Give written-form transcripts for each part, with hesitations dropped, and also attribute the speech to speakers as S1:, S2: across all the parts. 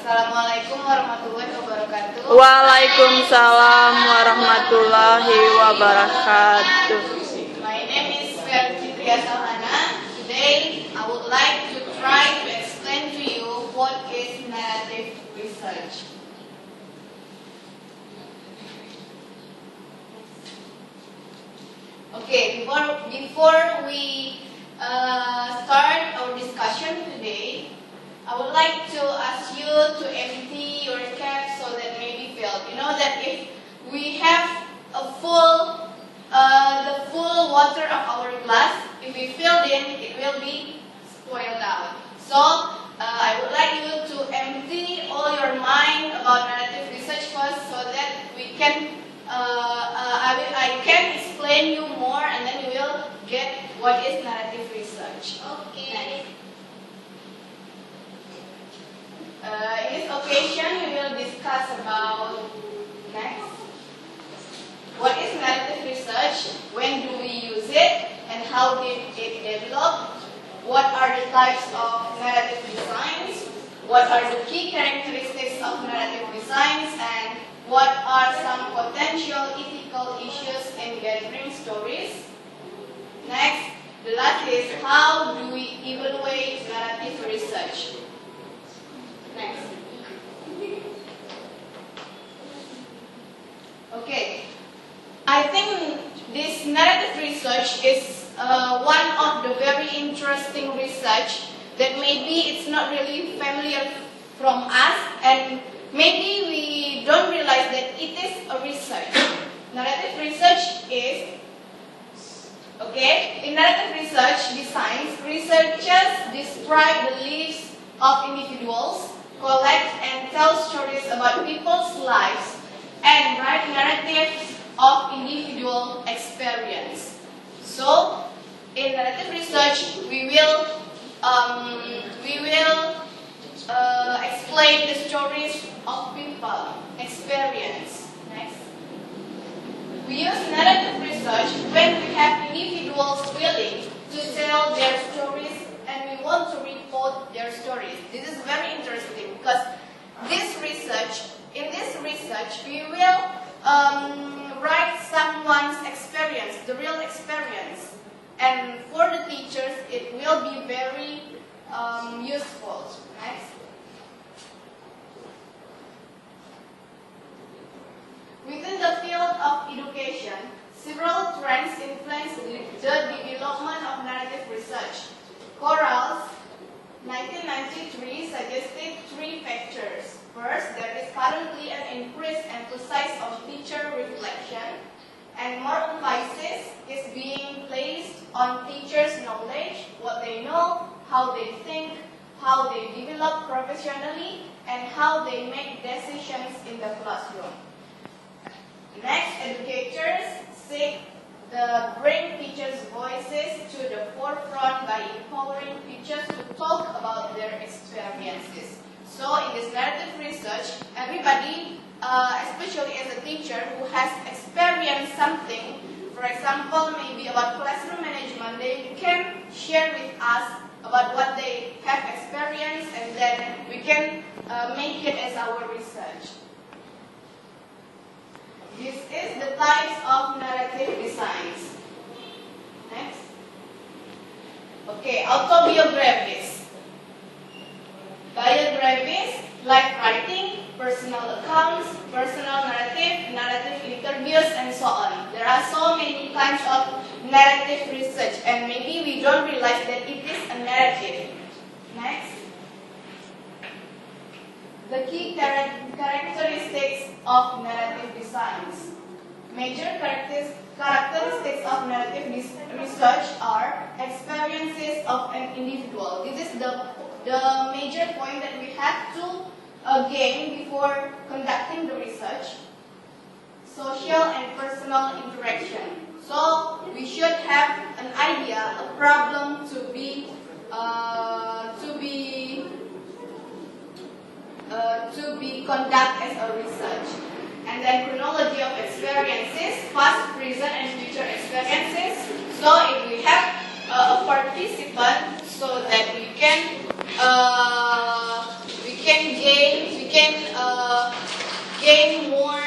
S1: Assalamualaikum warahmatullahi wabarakatuh.
S2: Waalaikumsalam warahmatullahi wabarakatuh.
S1: My name is Felci Tria Sauhana. Today I would like to try to explain to you what is narrative research. Okay, before we start our discussion today, I would like to ask you to empty your cap so that may be filled. You know that if we have a the full water of our glass, if we fill it, it will be spoiled out. So I would like you to empty all your mind about narrative research first, so that we can I can explain you more, and then you will get what is narrative research. Okay. In this occasion, we will discuss about next. What is narrative research? When do we use it? And how did it develop? What are the types of narrative designs? What are the key characteristics of narrative designs? And what are some potential ethical issues in gathering stories? Next, the last is how do we evaluate narrative research? Next. Okay. I think this narrative research is one of the very interesting research that maybe it's not really familiar from us, and maybe we don't realize that it is a research. Narrative research is, in narrative research designs, researchers describe the lives of individuals, collect and tell stories about people's lives, and write narratives of individual experience. So, in narrative research, we will explain the stories of people experience. Next, we use narrative research when we have individuals willing to tell their stories, and we want to report their stories. This is very interesting because in this research, we will write someone's experience, the real experience, and for the teachers, it will be very useful. Next. Within the field of education, several trends influence the development of narrative research. Corrals, 1993, suggested three factors. First, there is currently an increased emphasis on teacher reflection, and more emphasis is being placed on teachers' knowledge, what they know, how they think, how they develop professionally, and how they make decisions in the classroom. Next, educators seek to bring teachers' voices to the forefront by empowering teachers to talk about their experiences. So, in this narrative research, everybody, especially as a teacher who has experienced something, for example, maybe about classroom management, they can share with us about what they have experienced, and then we can make it as our research. This is the types of narrative designs. Next. Okay, autobiographies. Biographies, life writing, personal accounts, personal narrative, narrative interviews, and so on. There are so many kinds of narrative research, and maybe we don't realize that it is a narrative. Next. The key characteristics of narrative designs. Major characteristics of narrative research are experiences of an individual. This is the major point that we have to gain before conducting the research. Social and personal interaction. So we should have an idea, a problem to be conducted as a research. And then chronology of experiences, past, present, and future experiences. So if we have a participant, so that we can gain can gain more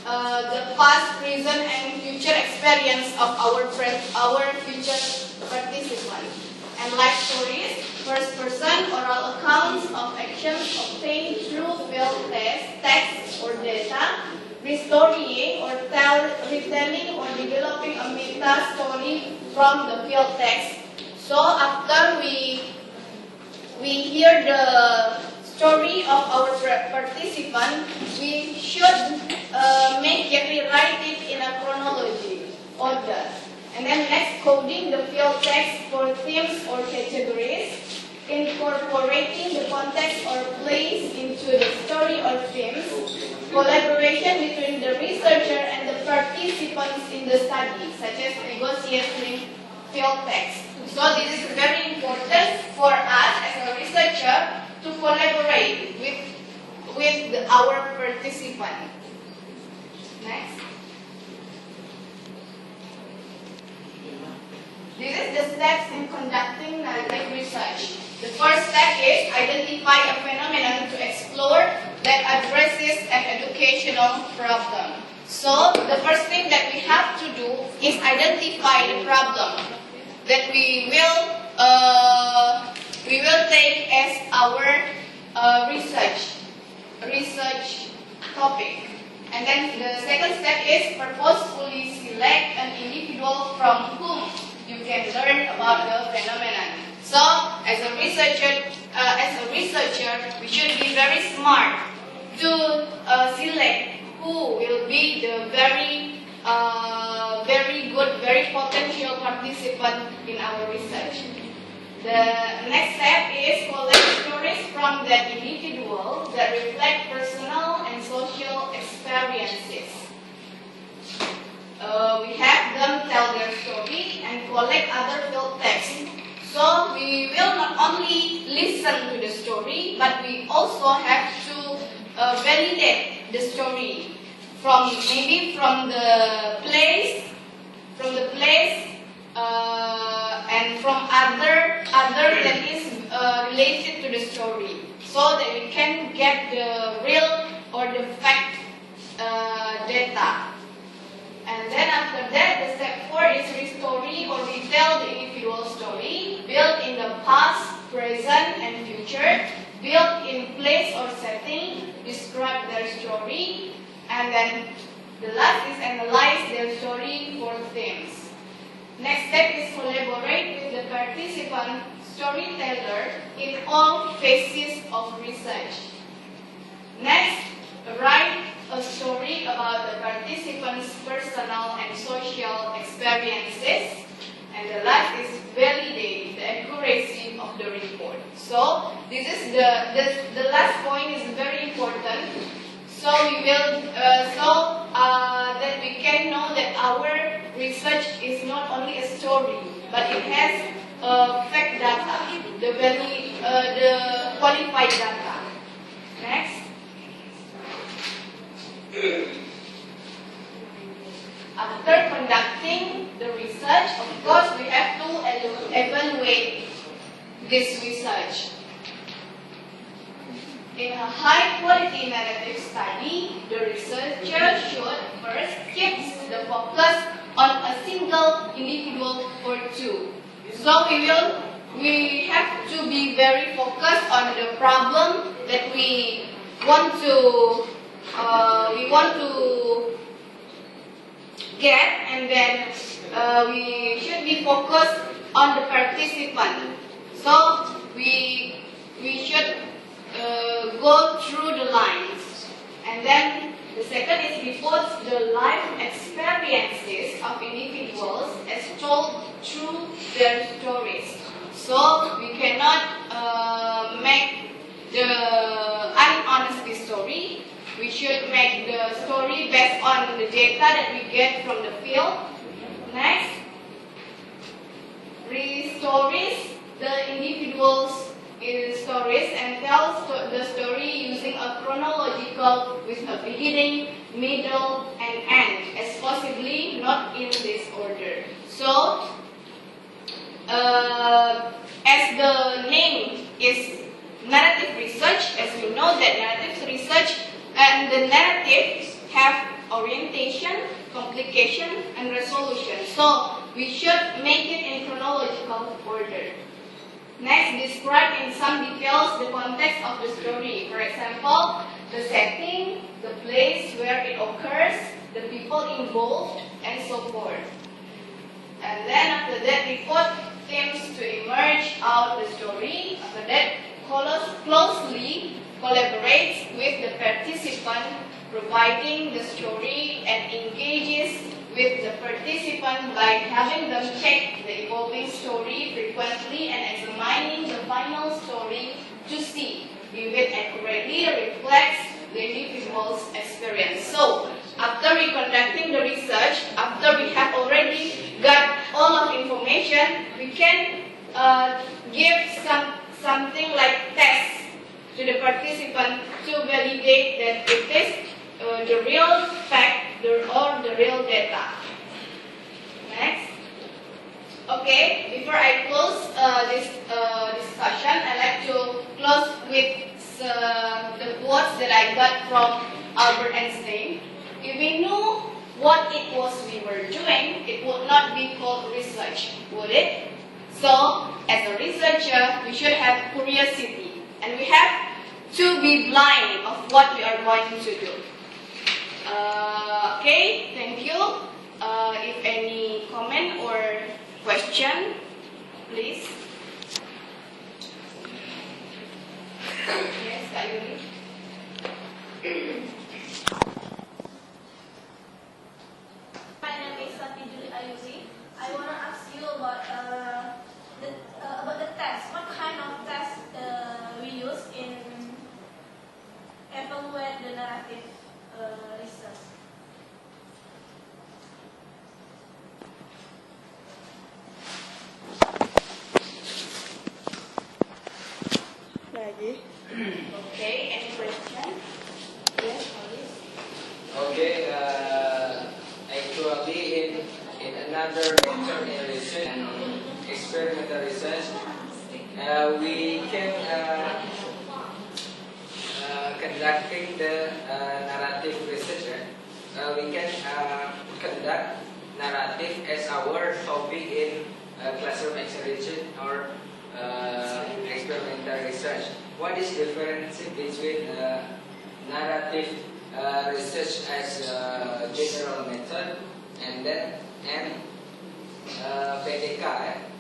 S1: the past, present, and future experience of our future participants. And life stories, first-person oral accounts of actions obtained through field text or data, restoring or retelling or developing a meta story from the field text. So after we hear the story of our participant, we should rewrite it in a chronology order. And then next, coding the field text for themes or categories, incorporating the context or place into the story or themes, collaboration between the researcher and the participants in the study, such as negotiating field text. So this is very important for us as a researcher to collaborate with our participant. Next. This is the steps in conducting narrative research. The first step is identify a phenomenon to explore that addresses an educational problem. So the first thing that we have to do is identify the problem that we will take as our research topic. And then the second step is purposefully select an individual from whom you can learn about the phenomenon. So, as a researcher, we should be very smart to select who will be the very good, very potential participant in our research. The next step is collect stories from that individual that reflect personal and social experiences. We have them tell their story and collect other field text. So we will not only listen to the story, but we also have to validate the story from the place, and from other that is related to the story, so that we can get the real or the fact data. And then after that, the step 4 is restory or retell the individual story, built in the past, present, and future, built in place or setting, describe their story, and then the last is analyze their story for themes. Next step is collaborate with the participant storyteller in all phases of research. Next, write a story about the participants' personal and social experiences. And the last is validate the accuracy of the report. So this is the last point is very important. So we will that we can know that our research is not only a story, but it has fact data, the qualified data. Next. After conducting the research, of course, we have to evaluate this research. In a high-quality narrative study, the researcher should first keep the focus on a single individual or two. So we have to be very focused on the problem that we want to get, and then we should be focused on the participant. So we should go through the lines. And then the second is reports the life experiences of individuals as told through their stories. So we cannot make the unhonesty story. We should make the story based on the data that we get from the field. Next, restories the individual's stories and tells the story using a chronological with a beginning, middle, and end, as possibly not in this order. So, as the name is narrative research, as we know that narrative And the narratives have orientation, complication, and resolution. So we should make it in chronological order. Next, describe in some details the context of the story. For example, the setting, the place where it occurs, the people involved, and so forth. And then after that, report themes to emerge out the story. After that, closely collaborates with the participant, providing the story, and engages with the participant by having them check the evolving story frequently and examining the final story to see if it accurately reflects the individual's experience. So, after we conducting the research, after we have already got all of information, we can give something like tests to the participant to validate that it is the real fact or the real data. Next. Okay, before I close this discussion, I'd like to close with the quotes that I got from Albert Einstein. If we knew what it was we were doing, it would not be called research, would it? So, as a researcher, we should have curiosity, and we have to be blind of what we are going to do. Okay, thank you. If any comment or question, please. Yes, Kak Yuri.
S3: My name is Safi Juli Ayuzi. I want to ask you about the test. What kind of test we use in evaluate the narrative research?
S2: Lagi.
S1: Okay, any question? Yes, please.
S4: Okay, actually in another internal research and experimental research, we can conducting the narrative research. We can conduct narrative as our topic in classroom examination or experimental research. What is the difference between narrative research as a general method and PDK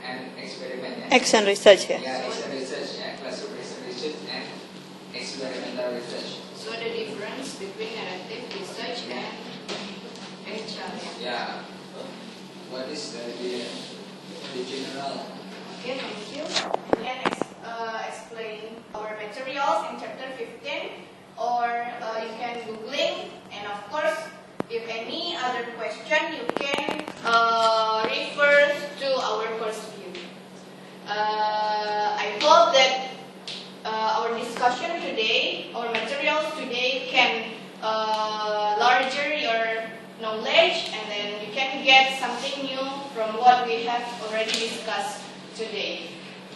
S4: and experiment?
S2: Action research ya.
S4: Yeah, action research, classroom research and experimental research.
S1: So the difference between narrative research and HR.
S4: Yeah. What is the general?
S1: Okay, thank you. You can explain our materials in chapter 15, or you can Googling, and of course, if any other question, you can refer to our course view. I hope that our discussion today, our materials today can larger your knowledge, and then you can get something new from what we have already discussed today.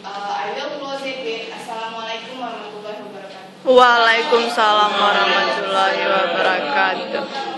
S1: I will close it with Assalamualaikum warahmatullahi wabarakatuh.
S2: Waalaikumsalam warahmatullahi wabarakatuh.